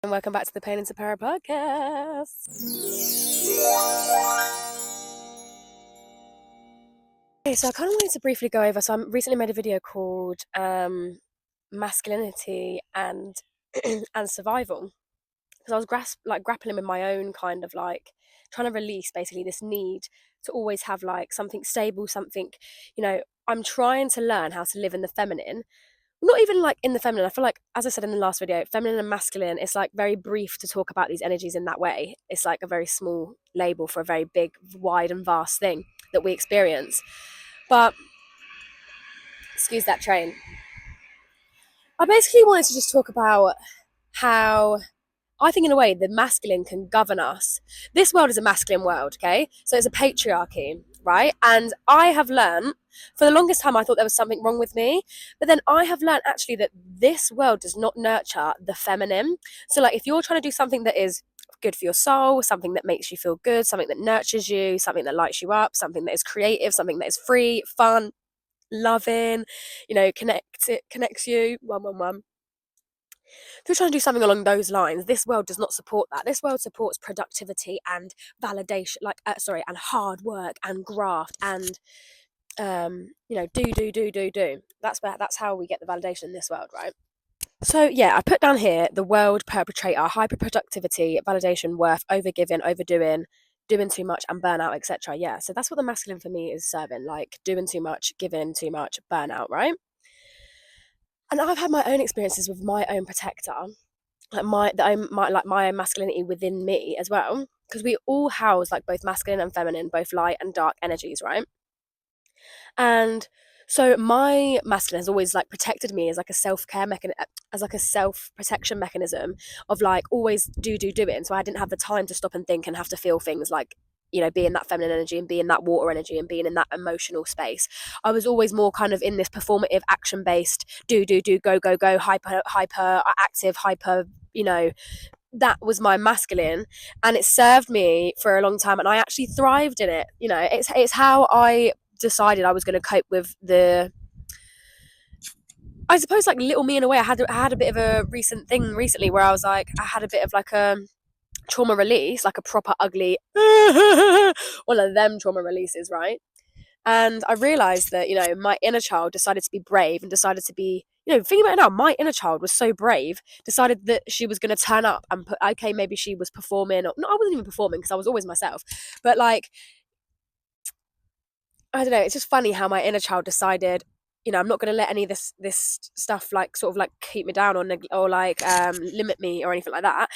And welcome back to the Pain into Power podcast. Okay, so I kind of wanted to briefly go over. So I recently made a video called masculinity and and survival, because I was grappling with my own kind of like trying to release basically this need to always have like something stable, something, I'm trying to learn how to live in the feminine. Not even like in the feminine. I feel like, as I said in the last video, feminine and masculine, it's like very brief to talk about these energies in that way. It's like a very small label for a very big, wide and vast thing that we experience. But excuse that train. I basically wanted to just talk about how I think in a way the masculine can govern us. This world is a masculine world, okay? So it's a patriarchy, right? And I have learned, for the longest time I thought there was something wrong with me, but then I have learned actually that this world does not nurture the feminine. So like if you're trying to do something that is good for your soul, something that makes you feel good, something that nurtures you, something that lights you up, something that is creative, something that is free, fun, loving, connects you, 111. If you're trying to do something along those lines, this world does not support that. This world supports productivity and validation, and hard work and graft and do. That's how we get the validation in this world, right? So yeah, I put down here the world perpetrator, hyperproductivity, validation, worth, overgiving, overdoing, doing too much, and burnout, etc. Yeah, so that's what the masculine for me is serving, like doing too much, giving too much, burnout, right? And I've had my own experiences with my own protector, like my masculinity within me as well, because we all house like both masculine and feminine, both light and dark energies, right? And so my masculine has always like protected me as like a self-care mechanism, as like a self-protection mechanism of like always doing. So I didn't have the time to stop and think and have to feel things like, be in that feminine energy and be in that water energy and being in that emotional space. I was always more kind of in this performative, action-based, do, go, hyper active, hyper, that was my masculine, and it served me for a long time, and I actually thrived in it. It's how I decided I was going to cope with I suppose like little me in a way. I had a bit of a recently where I was like, I had a bit of like a trauma release, like a proper ugly one of them trauma releases, right? And I realized that, my inner child decided to be brave and decided to be, thinking about it now, my inner child was so brave, decided that she was going to turn up and put, okay, maybe she was performing, or no, I wasn't even performing because I was always myself. But like, I don't know, it's just funny how my inner child decided, I'm not going to let any of this stuff like sort of like keep me down or like limit me or anything like that.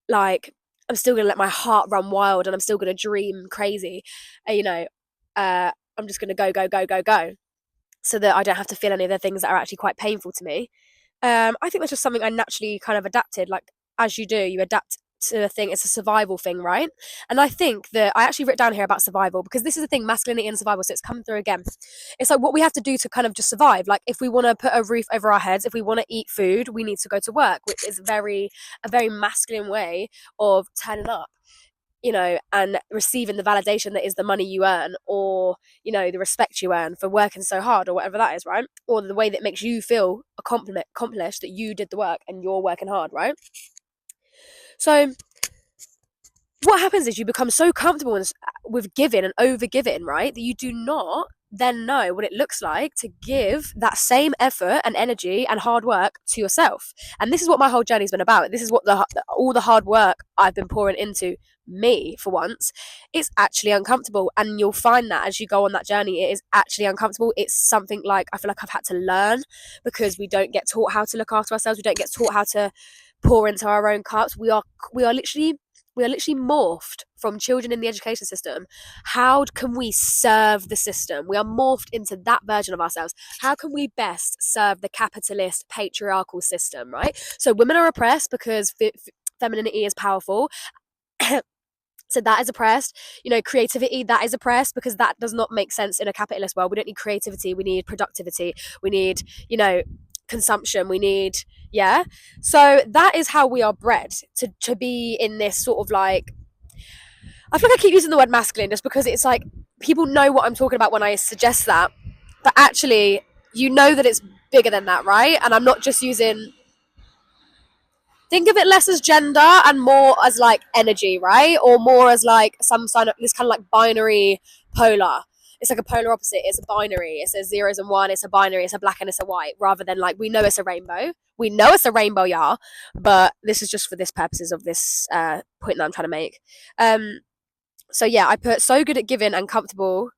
Like, I'm still going to let my heart run wild and I'm still going to dream crazy. I'm just going to go so that I don't have to feel any of the things that are actually quite painful to me. I think that's just something I naturally kind of adapted. Like, as you do, you adapt to a thing. It's a survival thing, right? And I think that I actually wrote down here about survival because this is the thing, masculinity and survival. So it's come through again. It's like what we have to do to kind of just survive. Like if we want to put a roof over our heads, if we want to eat food, we need to go to work, which is a very masculine way of turning up, and receiving the validation that is the money you earn, or, the respect you earn for working so hard, or whatever that is, right? Or the way that makes you feel accomplished that you did the work and you're working hard, right? So what happens is you become so comfortable with giving and over giving, right, that you do not then know what it looks like to give that same effort and energy and hard work to yourself. And this is what my whole journey's been about. This is what all the hard work I've been pouring into me for once. It's actually uncomfortable, and you'll find that as you go on that journey, it is actually uncomfortable. It's something like I feel like I've had to learn, because we don't get taught how to look after ourselves. We don't get taught how to pour into our own cups. We are literally morphed from children in the education system. How can we serve the system? We are morphed into that version of ourselves. How can we best serve the capitalist patriarchal system, right? So women are oppressed because femininity is powerful. So that is oppressed. Creativity, that is oppressed because that does not make sense in a capitalist world. We don't need creativity. We need productivity. We need, consumption. We need, yeah. So that is how we are bred to be in this sort of like, I feel like I keep using the word masculine just because it's like people know what I'm talking about when I suggest that, but actually, that it's bigger than that, right? And I'm not just using think of it less as gender and more as like energy, right? Or more as like some sign of this kind of like binary polar. It's like a polar opposite. It's a binary. It's a zeros and one. It's a binary. It's a black and it's a white. Rather than like we know it's a rainbow. We know it's a rainbow, yeah. But this is just for this purposes of this point that I'm trying to make. So yeah, I put so good at giving and comfortable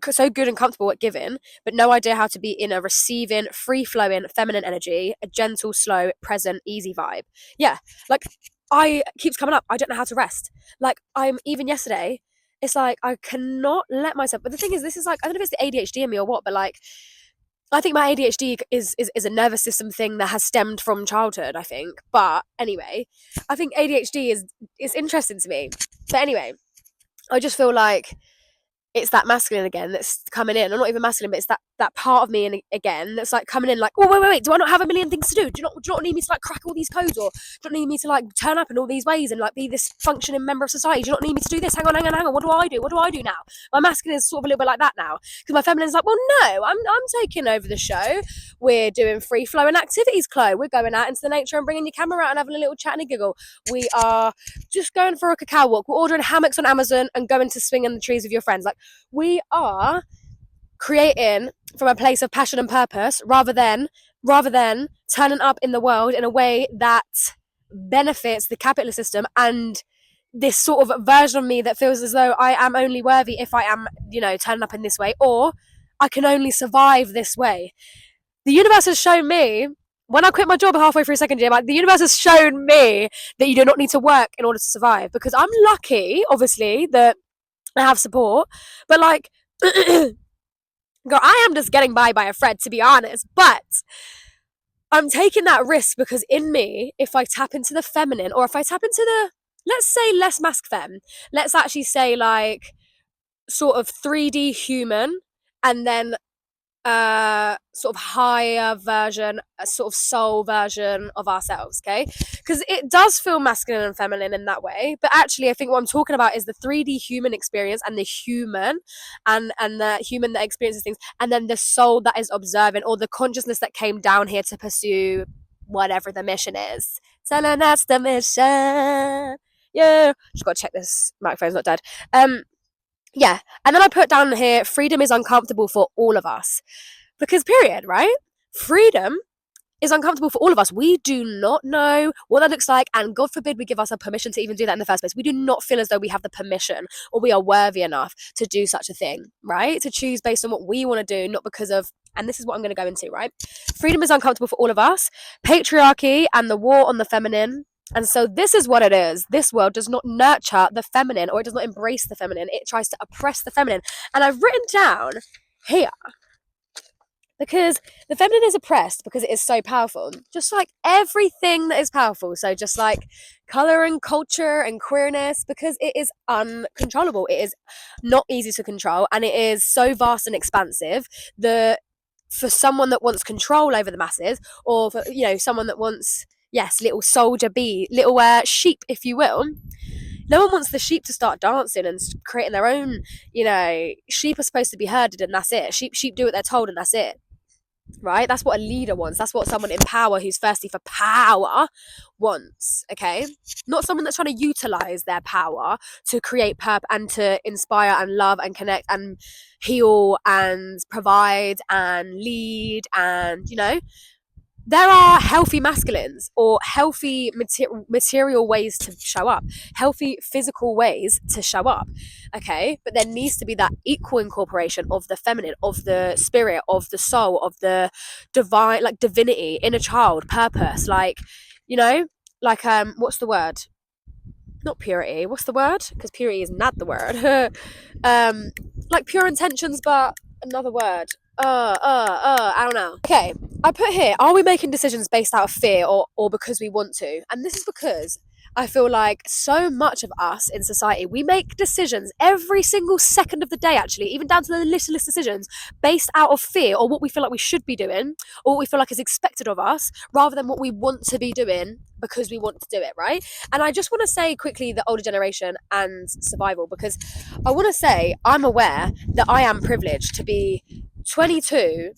so good and comfortable at giving, but no idea how to be in a receiving, free-flowing, feminine energy, a gentle, slow, present, easy vibe. Yeah, like I keeps coming up. I don't know how to rest. Like I'm even yesterday. It's like I cannot let myself. But the thing is, this is like I don't know if it's the ADHD in me or what, but like I think my ADHD is a nervous system thing that has stemmed from childhood. I think, but anyway, I think ADHD is interesting to me. But anyway, I just feel like it's that masculine again that's coming in. I'm not even masculine, but it's that part of me and again that's like coming in like, oh wait, do I not have a million things to do? Do you not need me to like crack all these codes, or do you not need me to like turn up in all these ways and like be this functioning member of society? Do you not need me to do this? Hang on. What do I do? What do I do now? My masculine is sort of a little bit like that now, because my feminine is like, well, no, I'm taking over the show. We're doing free flowing activities, Chloe. We're going out into the nature and bringing your camera out and having a little chat and a giggle. We are just going for a cacao walk. We're ordering hammocks on Amazon and going to swing in the trees with your friends. Like, we are creating from a place of passion and purpose rather than turning up in the world in a way that benefits the capitalist system and this sort of version of me that feels as though I am only worthy if I am, turning up in this way, or I can only survive this way. The universe has shown me, when I quit my job halfway through second year, like the universe has shown me that you do not need to work in order to survive, because I'm lucky, obviously, that I have support, but like, girl, I am just getting by a thread, to be honest, but I'm taking that risk because in me, if I tap into the feminine, or if I tap into the, let's say less masc femme, let's actually say like sort of 3D human, and then sort of higher version, a sort of soul version of ourselves, okay? Because it does feel masculine and feminine in that way, but actually I think what I'm talking about is the 3D human experience, and the human and the human that experiences things, and then the soul that is observant, or the consciousness that came down here to pursue whatever the mission is. So that's the mission. Yeah, just gotta check this microphone's not dead. Yeah, and then I put down here, freedom is uncomfortable for all of us. Because period, right? Freedom is uncomfortable for all of us. We do not know what that looks like, and God forbid we give ourselves permission to even do that in the first place. We do not feel as though we have the permission, or we are worthy enough to do such a thing, right? To choose based on what we want to do, not because of, and this is what I'm going to go into, right? Freedom is uncomfortable for all of us. Patriarchy and the war on the feminine. And so this is what it is. This world does not nurture the feminine, or it does not embrace the feminine. It tries to oppress the feminine. And I've written down here, because the feminine is oppressed because it is so powerful. Just like everything that is powerful. So just like colour and culture and queerness, because it is uncontrollable. It is not easy to control, and it is so vast and expansive that for someone that wants control over the masses, or for, someone that wants, yes, little soldier bee, little sheep, if you will. No one wants the sheep to start dancing and creating their own, sheep are supposed to be herded and that's it. Sheep do what they're told and that's it. Right? That's what a leader wants. That's what someone in power who's thirsty for power wants, okay? Not someone that's trying to utilize their power to create purpose and to inspire and love and connect and heal and provide and lead and, there are healthy masculines, or healthy material ways to show up, healthy physical ways to show up, okay? But there needs to be that equal incorporation of the feminine, of the spirit, of the soul, of the divine, like divinity, inner child, purpose, like, what's the word? Not purity, what's the word? Because purity is not the word. Like pure intentions, but another word. I don't know. Okay, I put here, are we making decisions based out of fear or because we want to? And this is because I feel like so much of us in society, we make decisions every single second of the day, actually, even down to the littlest decisions, based out of fear, or what we feel like we should be doing, or what we feel like is expected of us, rather than what we want to be doing because we want to do it, right? And I just want to say quickly the older generation and survival, because I want to say I'm aware that I am privileged to be 22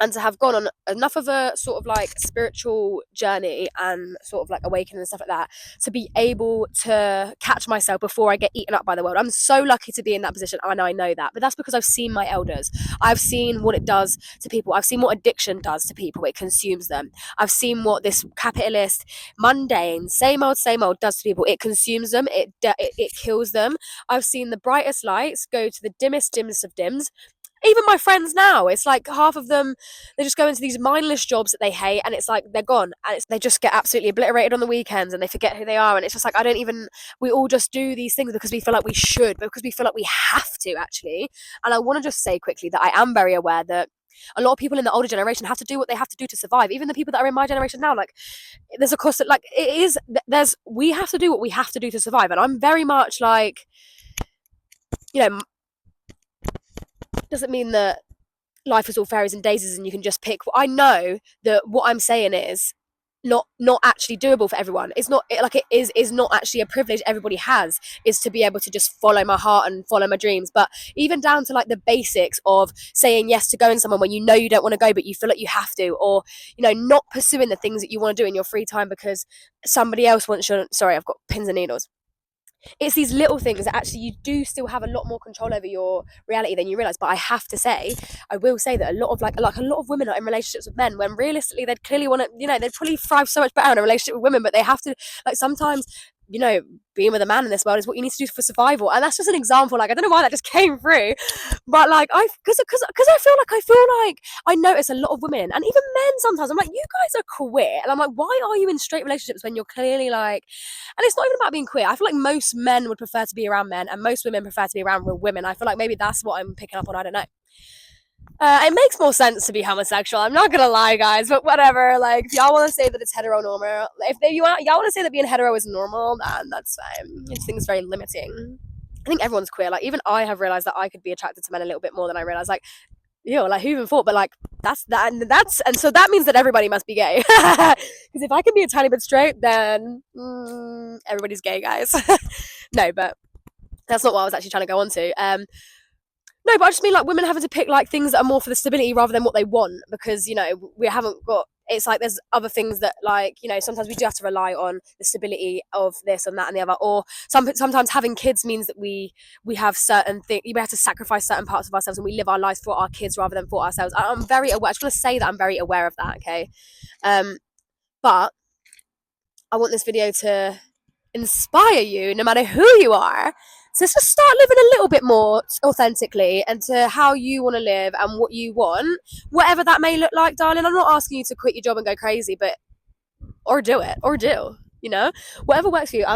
and to have gone on enough of a sort of like spiritual journey and sort of like awakening and stuff like that, to be able to catch myself before I get eaten up by the world. I'm so lucky to be in that position, and I know that, but that's because I've seen my elders. I've seen what it does to people. I've seen what addiction does to people. It consumes them. I've seen what this capitalist, mundane, same old does to people. It consumes them. It kills them. I've seen the brightest lights go to the dimmest of dims. Even my friends now, it's like half of them, they just go into these mindless jobs that they hate, and it's like they're gone, and they just get absolutely obliterated on the weekends, and they forget who they are. And it's just like, I don't even, we all just do these things because we feel like we should, because we feel like we have to, actually. And I want to just say quickly that I am very aware that a lot of people in the older generation have to do what they have to do to survive. Even the people that are in my generation now, like, there's a cost that, like, it is, we have to do what we have to do to survive. And I'm very much like, you know, doesn't mean that life is all fairies and daisies and you can just pick. I know that what I'm saying is not actually doable for everyone. It's not like, it is not actually a privilege everybody has, is to be able to just follow my heart and follow my dreams. But even down to like the basics of saying yes to going somewhere when you know you don't want to go but you feel like you have to, or not pursuing the things that you want to do in your free time because somebody else wants your, sorry, I've got pins and needles. It's these little things that actually you do still have a lot more control over your reality than you realize. But I will say that a lot of like a lot of women are in relationships with men when realistically they'd clearly want to, they'd probably thrive so much better in a relationship with women, but they have to, like, sometimes, being with a man in this world is what you need to do for survival. And that's just an example. Like, I don't know why that just came through, but like, because I feel like I notice a lot of women and even men sometimes, I'm like, you guys are queer, and I'm like, why are you in straight relationships when you're clearly like, and it's not even about being queer. I feel like most men would prefer to be around men and most women prefer to be around women. I feel like maybe that's what I'm picking up on. I don't know. It makes more sense to be homosexual. I'm not gonna lie, guys, but whatever. Like, if y'all want to say that it's heteronormal, y'all want to say that being hetero is normal, then that's fine. I just think it's very limiting. I think everyone's queer. Like, even I have realized that I could be attracted to men a little bit more than I realized. Like, like, who even thought? But like, and so that means that everybody must be gay. Because if I can be a tiny bit straight, then everybody's gay, guys. No, but that's not what I was actually trying to go on to. No, but I just mean like women having to pick like things that are more for the stability rather than what they want, because we haven't got. It's like there's other things that, like, sometimes we do have to rely on the stability of this and that and the other, or sometimes having kids means that we have certain things, we have to sacrifice certain parts of ourselves and we live our lives for our kids rather than for ourselves. I'm very aware. I just want to say that I'm very aware of that. Okay, but I want this video to inspire you, no matter who you are, to just start living a little bit more authentically and to how you want to live and what you want, whatever that may look like, darling. I'm not asking you to quit your job and go crazy, but or do it, or do whatever works for you.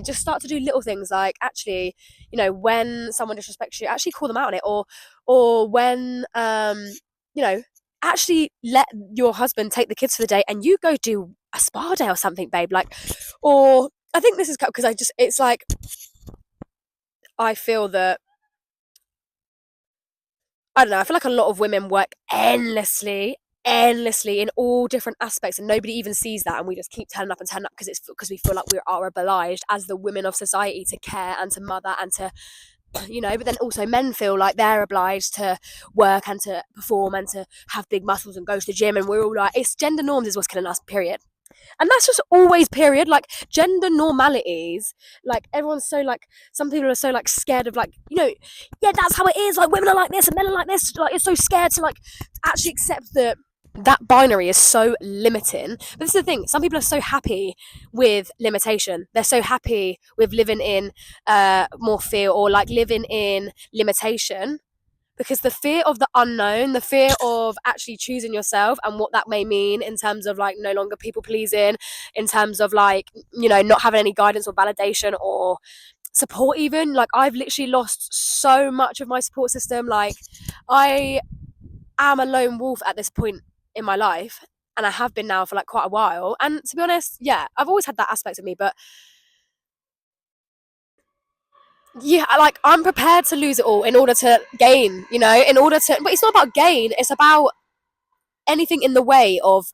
Just start to do little things, like, actually, when someone disrespects you, actually call them out on it, or when actually let your husband take the kids for the day and you go do a spa day or something, babe. Like, or I think this is because it's like, I feel that, I don't know, I feel like a lot of women work endlessly in all different aspects, and nobody even sees that, and we just keep turning up because we feel like we are obliged as the women of society to care and to mother and to, but then also men feel like they're obliged to work and to perform and to have big muscles and go to the gym, and we're all like, it's gender norms is what's killing us, period. And that's just always, period. Like, gender normalities, like, everyone's so like, some people are so like scared of, like, yeah, that's how it is, like, women are like this and men are like this, like, it's so scared to like actually accept that binary is so limiting. But this is the thing, some people are so happy with limitation, they're so happy with living in more fear, or like living in limitation, because the fear of the unknown, the fear of actually choosing yourself and what that may mean in terms of like no longer people pleasing, in terms of like, not having any guidance or validation or support even. Like, I've literally lost so much of my support system. Like, I am a lone wolf at this point in my life, and I have been now for like quite a while. And to be honest, yeah, I've always had that aspect of me, but yeah, like, I'm prepared to lose it all in order to gain, but it's not about gain, it's about anything in the way of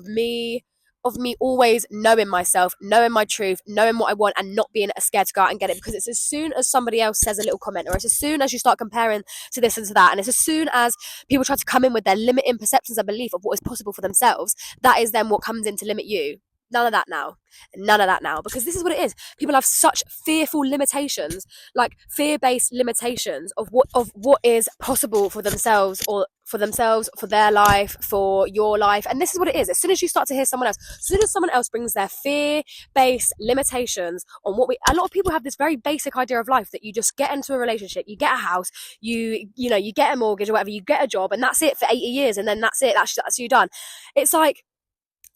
me, of me always knowing myself, knowing my truth, knowing what I want, and not being scared to go out and get it. Because it's as soon as somebody else says a little comment, or it's as soon as you start comparing to this and to that, and it's as soon as people try to come in with their limiting perceptions and belief of what is possible for themselves, that is then what comes in to limit you. None of that now. None of that now. Because this is what it is. People have such fearful limitations, like fear-based limitations of what is possible for themselves, or for themselves, for their life, for your life. And this is what it is. As soon as you start to hear someone else, as soon as someone else brings their fear-based limitations on a lot of people have this very basic idea of life, that you just get into a relationship, you get a house, you get a mortgage or whatever, you get a job, and that's it for 80 years, and then that's it, that's you done. It's like,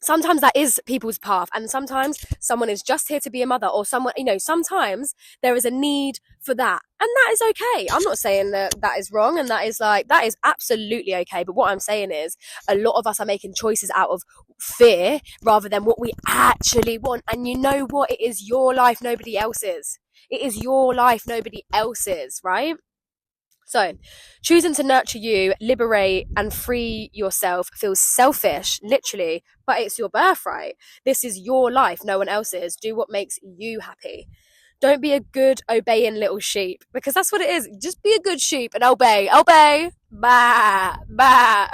sometimes that is people's path, and sometimes someone is just here to be a mother, or someone, sometimes there is a need for that, and that is okay. I'm not saying that is wrong, and that is absolutely okay. But what I'm saying is, a lot of us are making choices out of fear rather than what we actually want. And you know what? It is your life, nobody else's. It is your life, nobody else's, right? So, choosing to nurture you, liberate and free yourself feels selfish, literally, but it's your birthright. This is your life, no one else's. Do what makes you happy. Don't be a good obeying little sheep, because that's what it is. Just be a good sheep and obey. Bah, bah.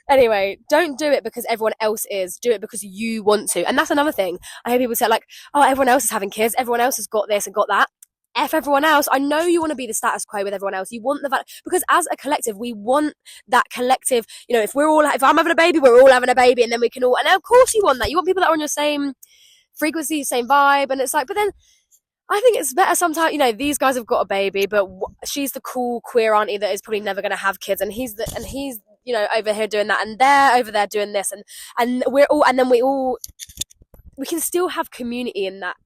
Anyway, don't do it because everyone else is. Do it because you want to. And that's another thing. I hear people say, like, oh, everyone else is having kids. Everyone else has got this and got that. F everyone else. I know you want to be the status quo with everyone else. You want because as a collective, we want that collective. if I'm having a baby, we're all having a baby, and then we can all. And of course, you want that. You want people that are on your same frequency, same vibe, and it's like. But then, I think it's better sometimes. These guys have got a baby, but she's the cool queer auntie that is probably never going to have kids, and he's over here doing that, and they're over there doing this, and we're all, and then we can still have community in that.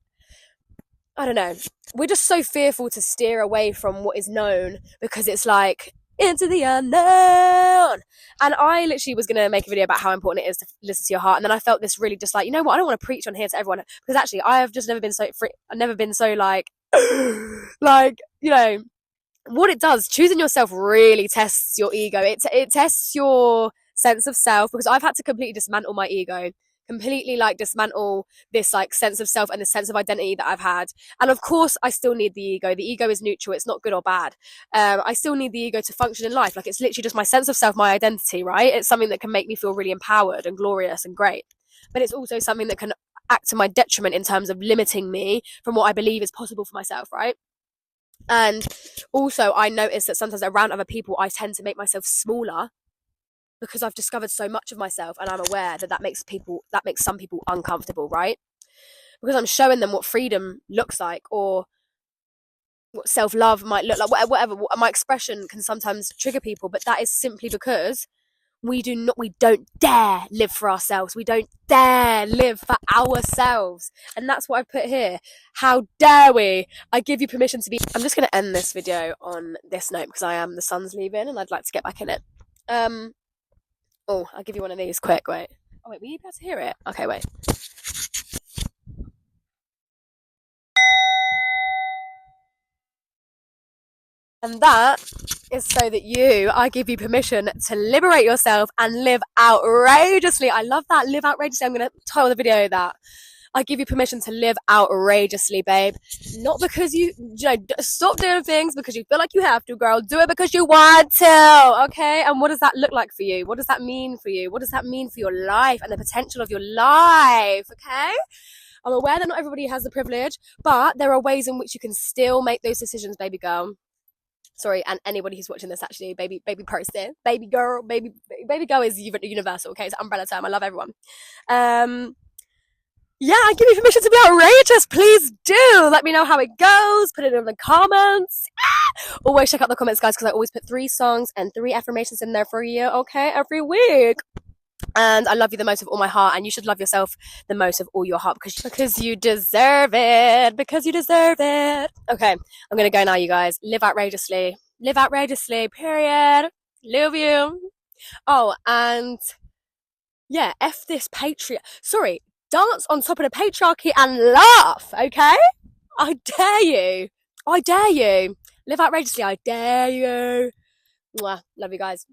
I don't know. We're just so fearful to steer away from what is known, because it's like into the unknown. And I literally was going to make a video about how important it is to listen to your heart. And then I felt this really just like, what? I don't want to preach on here to everyone, because actually I have just never been so free. I've never been so like, what it does, choosing yourself really tests your ego. It tests your sense of self, because I've had to completely dismantle my ego. Completely dismantle this sense of self and the sense of identity that I've had. And of course I still need the ego. The ego is neutral. It's not good or bad. I still need the ego to function in life. It's literally just my sense of self, my identity, right? It's something that can make me feel really empowered and glorious and great. But it's also something that can act to my detriment in terms of limiting me from what I believe is possible for myself, right? And also I notice that sometimes around other people I tend to make myself smaller, because I've discovered so much of myself, and I'm aware that makes some people uncomfortable, right? Because I'm showing them what freedom looks like, or what self-love might look like, whatever. My expression can sometimes trigger people, but that is simply because we don't dare live for ourselves. We don't dare live for ourselves. And that's what I put here. How dare we? I give you permission to be. I'm just going to end this video on this note, because the sun's leaving and I'd like to get back in it. Oh, I'll give you one of these quick. Wait. Oh, wait, will you be able to hear it? Okay, wait. And that is so that I give you permission to liberate yourself and live outrageously. I love that. Live outrageously. I'm going to title the video that. I give you permission to live outrageously, babe. Not because you stop doing things because you feel like you have to, girl. Do it because you want to, okay? And what does that look like for you? What does that mean for you? What does that mean for your life and the potential of your life, okay? I'm aware that not everybody has the privilege, but there are ways in which you can still make those decisions, baby girl. Sorry, and anybody who's watching this, actually, baby person, baby girl, baby girl is universal, okay? It's an umbrella term. I love everyone. Yeah, I give you permission to be outrageous. Please do. Let me know how it goes. Put it in the comments. Always check out the comments, guys, because I always put 3 songs and 3 affirmations in there for you, okay, every week. And I love you the most of all my heart, and you should love yourself the most of all your heart, because you deserve it. Because you deserve it. Okay, I'm going to go now, you guys. Live outrageously. Live outrageously, period. Love you. Oh, and yeah, F this dance on top of the patriarchy and laugh, okay? I dare you. I dare you. Live outrageously. I dare you. Mwah. Love you guys.